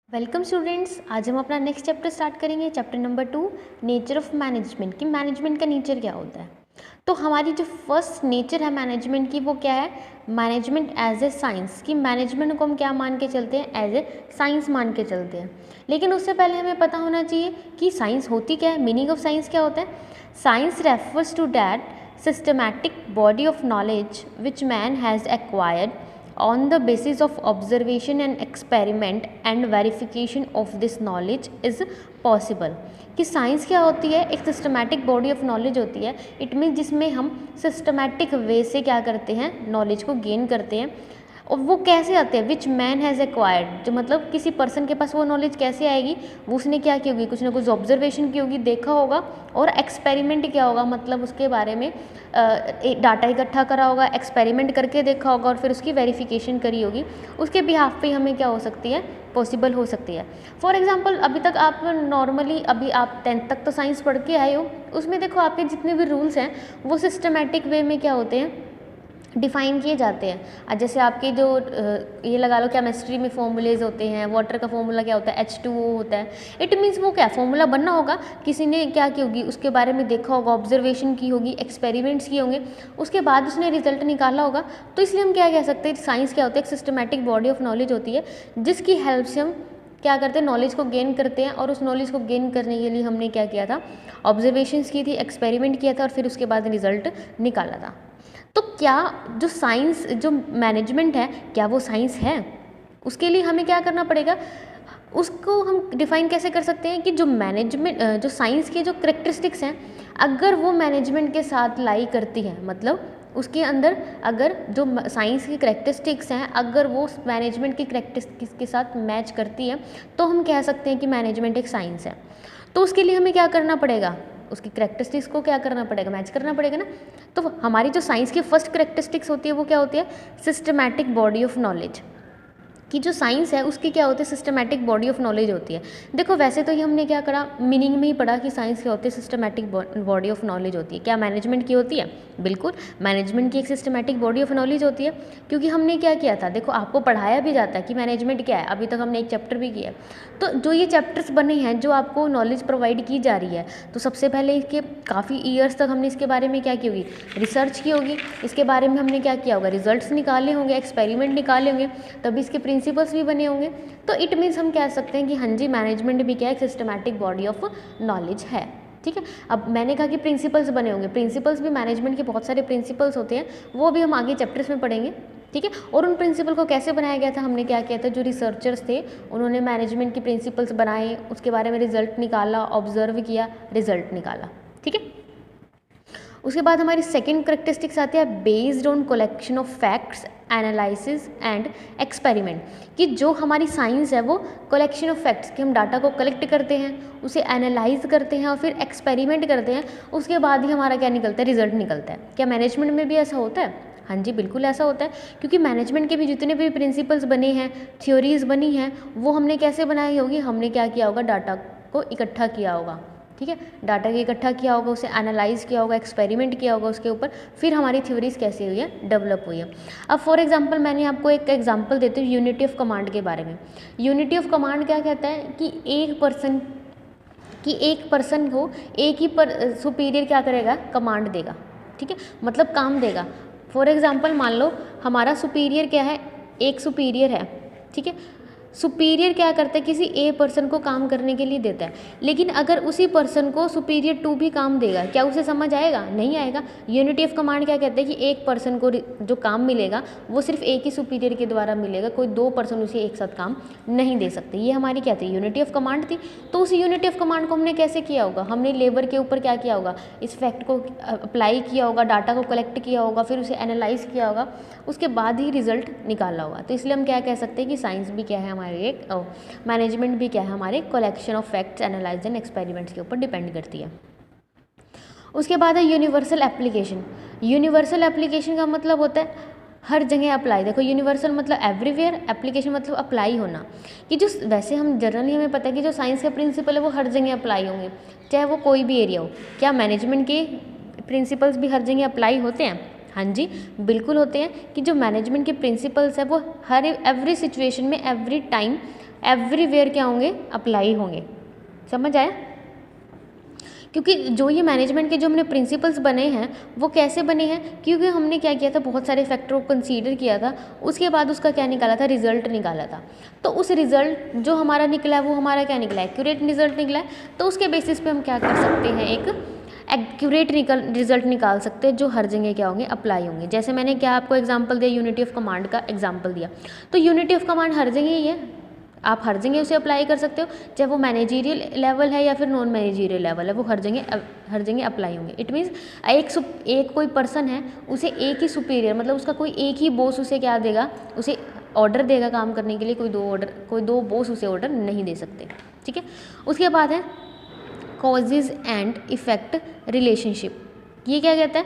Welcome students. आज हम अपना नेक्स्ट चैप्टर स्टार्ट करेंगे, chapter number 2, nature of management. कि मैनेजमेंट का नेचर क्या होता है। तो हमारी जो फर्स्ट नेचर है मैनेजमेंट की वो क्या है, मैनेजमेंट एज ए साइंस। कि मैनेजमेंट को हम क्या मान के चलते हैं, एज ए साइंस मान के चलते हैं। लेकिन उससे पहले हमें पता होना चाहिए कि साइंस होती क्या है, मीनिंग ऑफ साइंस क्या होता है। Science refers to that systematic body of knowledge which man has acquired on the basis of observation and experiment and verification of this knowledge is possible। कि साइंस क्या होती है, एक सिस्टमैटिक बॉडी ऑफ नॉलेज होती है। It mean जिसमें हम systematic way से क्या करते हैं, नॉलेज को गेन करते हैं। और वो कैसे आते हैं, विच मैन हैज़ एक्वायर्ड, जो मतलब किसी पर्सन के पास वो नॉलेज कैसे आएगी, वो उसने क्या की होगी, कुछ ना कुछ ऑब्जर्वेशन की होगी, देखा होगा, और एक्सपेरिमेंट किया होगा, मतलब उसके बारे में डाटा इकट्ठा करा होगा, एक्सपेरिमेंट करके देखा होगा और फिर उसकी वेरिफिकेशन करी होगी। उसके बिहाफ पे हमें क्या हो सकती है, पॉसिबल हो सकती है। फॉर एग्जांपल अभी तक आप नॉर्मली, अभी आप 10th तक तो साइंस पढ़ के आए हो, उसमें देखो आपके जितने भी रूल्स हैं वो सिस्टमेटिक वे में क्या होते हैं, डिफ़ाइन किए जाते हैं। जैसे आपके जो ये लगा लो केमिस्ट्री में फॉर्मूलेज होते हैं, वाटर का फॉर्मूला क्या होता है, H2O होता है। इट मीन्स वो क्या फॉर्मूला बनना होगा, किसी ने क्या की होगी, उसके बारे में देखा होगा, ऑब्जर्वेशन की होगी, एक्सपेरिमेंट्स किए होंगे, उसके बाद उसने रिजल्ट निकाला होगा। तो इसलिए हम क्या कह सकते हैं, साइंस क्या होता है, एक सिस्टमैटिक बॉडी ऑफ नॉलेज होती है जिसकी हेल्प से हम क्या करते हैं, नॉलेज को गेन करते हैं। और उस नॉलेज को गेन करने के लिए हमने क्या किया था, ऑब्जर्वेशंस की थी, एक्सपेरिमेंट किया था और फिर उसके बाद रिजल्ट निकाला था। तो क्या जो साइंस, जो मैनेजमेंट है, क्या वो साइंस है? उसके लिए हमें क्या करना पड़ेगा, उसको हम डिफ़ाइन कैसे कर सकते हैं कि जो मैनेजमेंट, जो साइंस के जो करेक्टरिस्टिक्स हैं, अगर वो मैनेजमेंट के साथ लाई करती है, मतलब उसके अंदर अगर जो साइंस की करेक्टरिस्टिक्स हैं अगर वो मैनेजमेंट की करेक्टरिस्टिक्स के साथ मैच करती है, तो हम कह सकते हैं कि मैनेजमेंट एक साइंस है। तो उसके लिए हमें क्या करना पड़ेगा, उसकी करेक्टरिस्टिक्स को क्या करना पड़ेगा, मैच करना पड़ेगा ना। तो हमारी जो साइंस की फर्स्ट करेक्टरिस्टिक्स होती है वो क्या होती है, सिस्टमैटिक बॉडी ऑफ नॉलेज। कि जो साइंस है उसकी क्या होती है, सिस्टमैटिक बॉडी ऑफ नॉलेज होती है। देखो वैसे तो ये हमने क्या करा, मीनिंग में ही पढ़ा कि साइंस क्या होती है, सिस्टमैटिक बॉडी ऑफ नॉलेज होती है। क्या मैनेजमेंट की होती है, बिल्कुल मैनेजमेंट की एक सिस्टमैटिक बॉडी ऑफ नॉलेज होती है। क्योंकि हमने क्या किया था, देखो आपको पढ़ाया भी जाता है कि मैनेजमेंट क्या है, अभी तक हमने एक चैप्टर भी किया है। तो जो ये चैप्टर्स बने हैं, जो आपको नॉलेज प्रोवाइड की जा रही है, तो सबसे पहले इसके काफ़ी ईयर्स तक हमने इसके बारे में क्या की होगी, रिसर्च की होगी। इसके बारे में हमने क्या किया होगा, रिजल्ट्स निकाले होंगे, एक्सपेरिमेंट निकाले होंगे, तभी इसके प्रिंसिपल्स भी बने होंगे। तो इट मीन्स हम कह सकते हैं कि हाँ जी, मैनेजमेंट भी क्या है, एक सिस्टमैटिक बॉडी ऑफ नॉलेज है। ठीक है, अब मैंने कहा कि प्रिंसिपल्स बने होंगे, प्रिंसिपल्स भी मैनेजमेंट के बहुत सारे प्रिंसिपल्स होते हैं, वो भी हम आगे चैप्टर्स में पढ़ेंगे। ठीक है, और उन प्रिंसिपल को कैसे बनाया गया था, हमने क्या किया था, जो रिसर्चर्स थे उन्होंने मैनेजमेंट के प्रिंसिपल्स बनाए, उसके बारे में रिजल्ट निकाला, ऑब्जर्व किया, रिजल्ट निकाला। ठीक है, उसके बाद हमारी सेकेंड करेक्टरिस्टिक्स आती है based on collection of facts, analysis and experiment. कि जो हमारी साइंस है वो कलेक्शन ऑफ फैक्ट्स, कि हम डाटा को कलेक्ट करते हैं, उसे एनालाइज करते हैं और फिर एक्सपेरिमेंट करते हैं, उसके बाद ही हमारा क्या निकलता है, रिजल्ट निकलता है। क्या मैनेजमेंट में भी ऐसा होता है? हाँ जी, बिल्कुल ऐसा होता है। क्योंकि मैनेजमेंट के भी जितने भी प्रिंसिपल्स बने हैं, थ्योरीज बनी हैं, वो हमने कैसे बनाई होगी, हमने क्या किया होगा, डाटा को इकट्ठा किया होगा। ठीक है, डाटा को इकट्ठा किया होगा, उसे एनालाइज किया होगा, एक्सपेरिमेंट किया होगा उसके ऊपर, फिर हमारी थ्योरीज कैसे हुई है, डेवलप हुई है। अब फॉर एग्जांपल मैंने आपको एक एग्जांपल देती हूँ यूनिटी ऑफ कमांड के बारे में। यूनिटी ऑफ कमांड क्या कहता है कि एक पर्सन को एक ही सुपीरियर क्या करेगा, कमांड देगा। ठीक है, मतलब काम देगा। फॉर एग्जाम्पल मान लो हमारा सुपीरियर क्या है, एक सुपीरियर है। ठीक है, सुपीरियर क्या करता है, किसी ए पर्सन को काम करने के लिए देता है, लेकिन अगर उसी पर्सन को सुपीरियर टू भी काम देगा, क्या उसे समझ आएगा, नहीं आएगा। यूनिटी ऑफ कमांड क्या कहते हैं कि एक पर्सन को जो काम मिलेगा वो सिर्फ एक ही सुपीरियर के द्वारा मिलेगा, कोई दो पर्सन उसे एक साथ काम नहीं दे सकते। ये हमारी क्या थी, यूनिटी ऑफ कमांड थी। तो उस यूनिटी ऑफ कमांड को हमने कैसे किया होगा, हमने लेबर के ऊपर क्या किया होगा, इस फैक्ट को अप्लाई किया होगा, डाटा को कलेक्ट किया होगा, फिर उसे एनालाइज किया होगा, उसके बाद ही रिजल्ट निकाला होगा। तो इसलिए हम क्या कह सकते हैं कि साइंस भी क्या है हमारे एक, मैनेजमेंट भी क्या है हमारे, collection of facts, analyse and experiments के ऊपर डिपेंड करती है। उसके बाद है यूनिवर्सल एप्लीकेशन। यूनिवर्सल एप्लीकेशन का मतलब होता है हर जगह अप्लाई। देखो यूनिवर्सल मतलब एवरीवेयर, एप्लीकेशन मतलब अप्लाई होना। कि जो वैसे हम जनरली हमें पता है कि जो साइंस के प्रिंसिपल है वो हर जगह अप्लाई होंगे, चाहे वो कोई भी एरिया हो। क्या मैनेजमेंट के प्रिंसिपल्स भी हर जगह अप्लाई होते हैं? हाँ जी, बिल्कुल होते हैं। कि जो मैनेजमेंट के प्रिंसिपल्स है वो हर एवरी सिचुएशन में, एवरी टाइम एवरीवेयर क्या होंगे, अप्लाई होंगे। समझ आया? क्योंकि जो ये मैनेजमेंट के जो हमने प्रिंसिपल्स बने हैं वो कैसे बने हैं, क्योंकि हमने क्या किया था, बहुत सारे फैक्टरों को कंसीडर किया था, उसके बाद उसका क्या निकाला था, रिजल्ट निकाला था। तो उस रिजल्ट जो हमारा निकला है वो हमारा क्या निकला है, एक्यूरेट रिजल्ट निकला है। तो उसके बेसिस पे हम क्या कर सकते हैं, एक एक्यूरेट रिजल्ट निकाल सकते हैं जो हर जगह क्या होंगे, अप्लाई होंगे। जैसे मैंने क्या आपको एग्जांपल दिया, यूनिटी ऑफ कमांड का एग्जांपल दिया। तो यूनिटी ऑफ कमांड हर जगह ही है, आप हर जगह उसे अप्लाई कर सकते हो, चाहे वो मैनेजीरियल लेवल है या फिर नॉन मैनेजीरियल लेवल है, वो हर जगह अप्लाई होंगे। इट मीन्स एक कोई पर्सन है, उसे एक ही सुपीरियर, मतलब उसका कोई एक ही बॉस उसे क्या देगा, उसे ऑर्डर देगा काम करने के लिए, कोई दो बॉस उसे ऑर्डर नहीं दे सकते। ठीक है, उसके बाद है कॉजेज एंड इफेक्ट रिलेशनशिप। ये क्या कहता है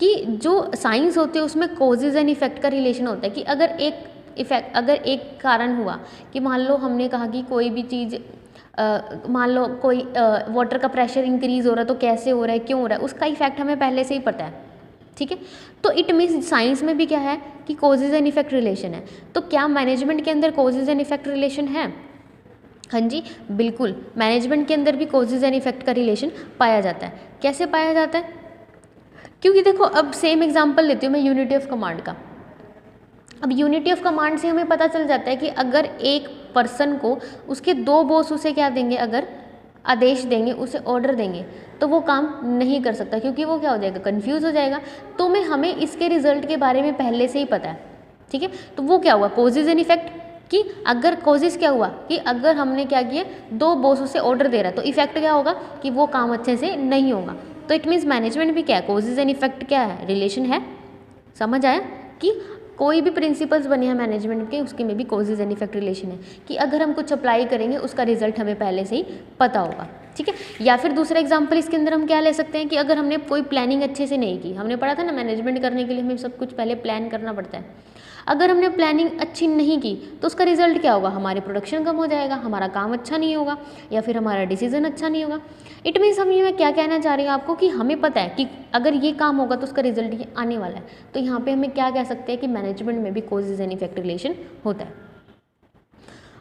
कि जो साइंस होती है उसमें कॉजेज एंड इफेक्ट का रिलेशन होता है, कि अगर एक कारण हुआ, कि मान लो हमने कहा कि कोई भी चीज़, मान लो कोई वाटर का प्रेशर इंक्रीज़ हो रहा है, तो कैसे हो रहा है, क्यों हो रहा है, उसका इफेक्ट हमें पहले से ही पता है। ठीक है, तो इट मीन्स साइंस में भी क्या है कि कॉजेज एंड इफेक्ट रिलेशन है। तो क्या मैनेजमेंट के अंदर कॉजेज एंड इफेक्ट रिलेशन है? हाँ जी, बिल्कुल, मैनेजमेंट के अंदर भी कॉजेज एंड इफेक्ट का रिलेशन पाया जाता है। कैसे पाया जाता है? क्योंकि देखो, अब सेम एग्जांपल लेती हूँ मैं यूनिटी ऑफ कमांड का। अब यूनिटी ऑफ कमांड से हमें पता चल जाता है कि अगर एक पर्सन को उसके दो बॉस उसे क्या देंगे, अगर आदेश देंगे, उसे ऑर्डर देंगे, तो वो काम नहीं कर सकता, क्योंकि वो क्या हो जाएगा, कंफ्यूज हो जाएगा। तो हमें इसके रिजल्ट के बारे में पहले से ही पता है। ठीक है, तो वो क्या हुआ, कॉजेज एंड इफेक्ट, कि अगर कॉजेज क्या हुआ कि अगर हमने क्या किया, दो बॉस उसे ऑर्डर दे रहा है, तो इफेक्ट क्या होगा कि वो काम अच्छे से नहीं होगा। तो इट मीन्स मैनेजमेंट भी क्या है, कॉजेज एंड इफेक्ट क्या है, रिलेशन है। समझ आया कि कोई भी प्रिंसिपल्स बने हैं मैनेजमेंट के, उसके में भी कॉजेज एंड इफेक्ट रिलेशन है, कि अगर हम कुछ अप्लाई करेंगे उसका रिजल्ट हमें पहले से ही पता होगा। ठीक है, या फिर दूसरा एग्जांपल इसके अंदर हम क्या ले सकते हैं कि अगर हमने कोई प्लानिंग अच्छे से नहीं की, हमने पढ़ा था ना मैनेजमेंट करने के लिए हमें सब कुछ पहले प्लान करना पड़ता है। अगर हमने प्लानिंग अच्छी नहीं की तो उसका रिजल्ट क्या होगा, हमारी प्रोडक्शन कम हो जाएगा, हमारा काम अच्छा नहीं होगा, या फिर हमारा डिसीजन अच्छा नहीं होगा। इट मीन्स हम ये मैं क्या कहना चाह रही हूँ आपको, कि हमें पता है कि अगर ये काम होगा तो उसका रिजल्ट ये आने वाला है। तो यहाँ पे हमें क्या कह सकते हैं कि मैनेजमेंट में भी कॉजेज एंड इफेक्ट रिलेशन होता है।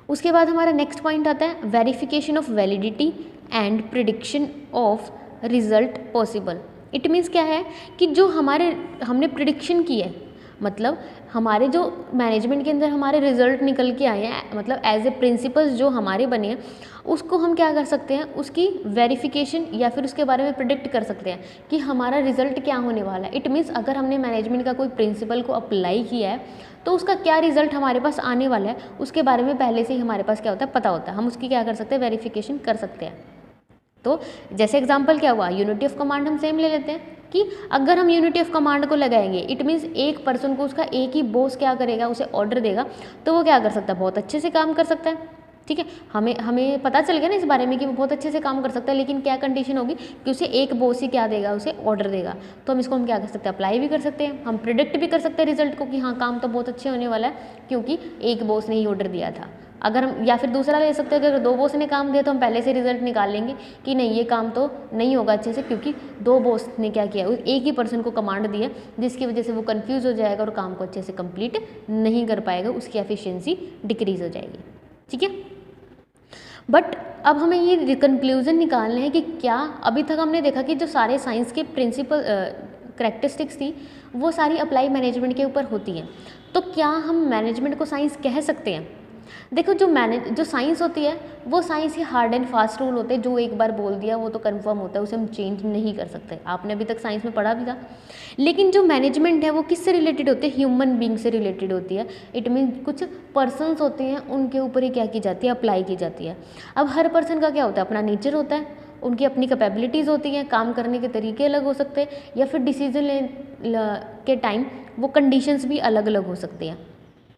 उसके बाद हमारा नेक्स्ट पॉइंट आता है verification of validity and prediction of result possible. It means क्या है कि जो हमने प्रिडिक्शन की है, मतलब हमारे जो मैनेजमेंट के अंदर हमारे रिजल्ट निकल के आए हैं, मतलब एज ए प्रिंसिपल्स जो हमारे बने हैं, उसको हम क्या कर सकते हैं, उसकी वेरिफिकेशन या फिर उसके बारे में प्रिडिक्ट कर सकते हैं कि हमारा रिजल्ट क्या होने वाला है। इट मीन्स अगर हमने मैनेजमेंट का कोई प्रिंसिपल को अप्लाई किया है तो उसका क्या रिजल्ट हमारे पास आने वाला है, उसके बारे में पहले से ही हमारे पास क्या होता है, पता होता है। हम उसकी क्या कर सकते हैं, वेरिफिकेशन कर सकते हैं। तो जैसे एग्जाम्पल क्या हुआ, यूनिटी ऑफ कमांड हम सेम ले लेते हैं कि अगर हम यूनिटी ऑफ कमांड को लगाएंगे, इट मीन्स एक पर्सन को उसका एक ही बॉस क्या करेगा, उसे ऑर्डर देगा, तो वो क्या कर सकता है, बहुत अच्छे से काम कर सकता है। ठीक है, हमें पता चल गया ना इस बारे में कि वो बहुत अच्छे से काम कर सकता है, लेकिन क्या कंडीशन होगी कि उसे एक बॉस ही क्या देगा, उसे ऑर्डर देगा। तो हम इसको क्या कर सकते हैं, अप्लाई भी कर सकते हैं, हम प्रिडिक्ट भी कर सकते हैं रिजल्ट को कि हाँ काम तो बहुत अच्छे होने वाला है, क्योंकि एक बॉस ने ही ऑर्डर दिया था। अगर हम या फिर दूसरा ले सकते हैं कि अगर दो बॉस ने काम दिया तो हम पहले से रिजल्ट निकाल लेंगे कि नहीं ये काम तो नहीं होगा अच्छे से, क्योंकि दो बॉस ने क्या किया, एक ही पर्सन को कमांड दी है, जिसकी वजह से वो कंफ्यूज हो जाएगा और काम को अच्छे से कंप्लीट नहीं कर पाएगा, उसकी एफिशिएंसी डिक्रीज हो जाएगी। ठीक है, बट अब हमें ये कंक्लूजन निकालना है कि क्या अभी तक हमने देखा कि जो सारे साइंस के प्रिंसिपल करैक्टरिस्टिक्स थी वो सारी अप्लाई मैनेजमेंट के ऊपर होती हैं। तो क्या हम मैनेजमेंट को साइंस कह सकते हैं? देखो, जो साइंस होती है वो science he hard and fast rule होते हैं, जो एक बार बोल दिया वो तो कंफर्म होता है, उसे हम चेंज नहीं कर सकते। आपने अभी तक साइंस में पढ़ा भी था। लेकिन जो मैनेजमेंट है वो किससे रिलेटेड होती है, ह्यूमन बींग से रिलेटेड होती है। इट मीन कुछ पर्सनस होते हैं, उनके ऊपर ही क्या की जाती है, अप्लाई की जाती है। अब हर पर्सन का क्या होता है, अपना नेचर होता है, उनकी अपनी कैपेबिलिटीज़ होती हैं, काम करने के तरीके अलग हो सकते हैं, या फिर डिसीजन के टाइम वो कंडीशंस भी अलग अलग हो सकती हैं।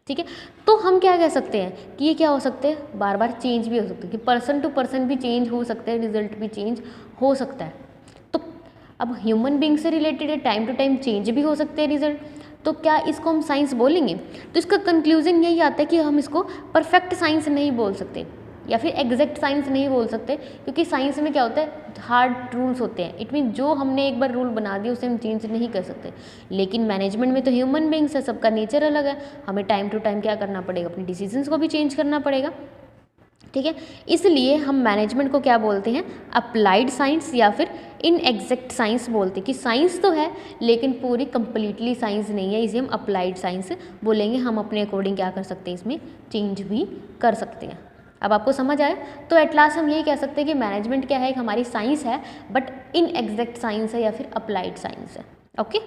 ठीक है, तो हम क्या कह सकते हैं कि ये क्या हो सकते हैं, बार बार चेंज भी हो सकते हैं, कि पर्सन टू पर्सन भी चेंज हो सकते हैं, रिजल्ट भी चेंज हो सकता है। तो अब ह्यूमन बींग से रिलेटेड है, टाइम टू टाइम चेंज भी हो सकते हैं रिजल्ट। तो क्या इसको हम साइंस बोलेंगे? तो इसका कंक्लूजन यही आता है कि हम इसको परफेक्ट साइंस नहीं बोल सकते, या फिर एग्जैक्ट साइंस नहीं बोल सकते, क्योंकि साइंस में क्या होता है, हार्ड रूल्स होते हैं। इट मीन जो हमने एक बार रूल बना दिया उसे हम चेंज नहीं कर सकते। लेकिन मैनेजमेंट में तो ह्यूमन बींग्स है, सबका नेचर अलग है, हमें टाइम टू टाइम क्या करना पड़ेगा, अपने डिसीजंस को भी चेंज करना पड़ेगा। ठीक है। इसलिए हम मैनेजमेंट को क्या बोलते हैं, अप्लाइड साइंस या फिर इनएग्जैक्ट साइंस बोलते हैं, कि साइंस तो है लेकिन पूरी कंप्लीटली साइंस नहीं है, इसे हम अप्लाइड साइंस बोलेंगे। हम अपने अकॉर्डिंग क्या कर सकते हैं, इसमें चेंज भी कर सकते हैं। अब आपको समझ आया? तो एट लास्ट हम यही कह सकते हैं कि मैनेजमेंट क्या है, एक हमारी साइंस है, बट इनएग्जैक्ट साइंस है या फिर अप्लाइड साइंस है। ओके।